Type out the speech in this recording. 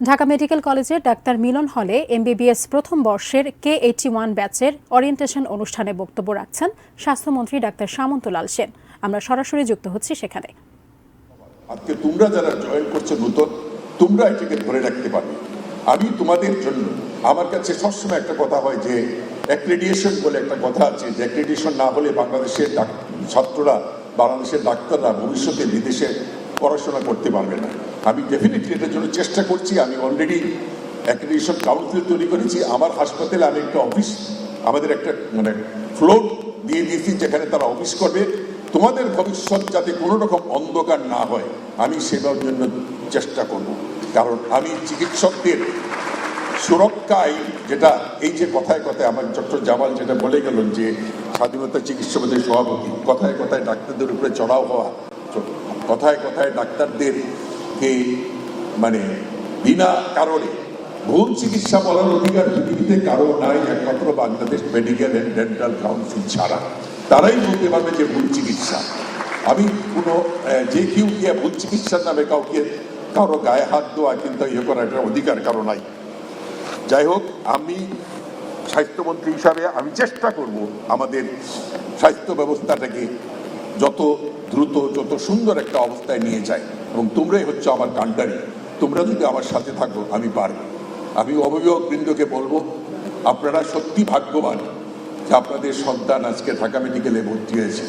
Dhaka medical কলেজের doctor মিলন হলে MBBS প্রথম বর্ষের K81 ব্যাচের ওরিয়েন্টেশন অনুষ্ঠানে বক্তব্য রাখছেন স্বাস্থ্যমন্ত্রী ডাক্তার সামন্তলাল সেন। আমরা সরাসরি যুক্ত হচ্ছি সেখানে। আজকে তোমরা যারা জয়েন করছো নতুন, তোমরা এটাকে ধরে রাখতে পারবে। আমি তোমাদের জন্য, আমার কাছে সবসময় একটা কথা হয় যে অ্যাক্রেডিটেশন বলে একটা কথা আছে, যে অ্যাক্রেডিটেশন না হলে বাংলাদেশের ছাত্ররা, বাংলাদেশের ডাক্তাররা ভবিষ্যতে বিদেশে পড়াশোনা করতে পারবে না। আমি ডেফিনেটলি এটার জন্য চেষ্টা করছি। আমি অলরেডি অ্যাক্রেডিটেশন কাউন্সিল তৈরি করেছি। আমার হাসপাতালে আমি একটা অফিস, আমাদের একটা ফ্লোর দিয়ে দিয়েছি যেখানে তারা অফিস করবে। তোমাদের ভবিষ্যৎ যাতে কোনো রকম অন্ধকার না হয়, আমি সেবার জন্য চেষ্টা করব। কারণ আমি চিকিৎসকদের সুরক্ষায়, যেটা এই যে কথায় কথায় আমার ডক্টর জামাল যেটা বলে গেলেন যে স্বাধীনতা চিকিৎসা বোর্ডের সভাপতি, কথায় কথায় ডাক্তারদের উপরে চড়াও হওয়া, কথায় কথায় ডাক্তারদেরকে বিনা কারণে ভুল চিকিৎসা বলার অধিকার পৃথিবীতে কারো নাই, একমাত্র Bangladesh medical and dental council ছাড়া। তারাই বলতে পারবে যে ভুল চিকিৎসা। আমি কোনো যে কেউ গিয়ে ভুল চিকিৎসার নামে কারো গায়ে হাত দেওয়া কিন্তু করার একটা অধিকার কারো নাই। যাই হোক, আমি স্বাস্থ্যমন্ত্রী হিসাবে আমি চেষ্টা করব আমাদের স্বাস্থ্য ব্যবস্থাটাকে যত দ্রুত, যত সুন্দর একটা অবস্থায় নিয়ে যায়। এবং তোমরাই হচ্ছে আমার কান্ডারি। তোমরা যদি আমার সাথে থাকো আমি পারব। আমি অভিভাবকবৃন্দকে বলবো, আপনারা সত্যি ভাগ্যবান যে আপনাদের সন্তান আজকে ঢাকা মেডিকেলে ভর্তি হয়েছে।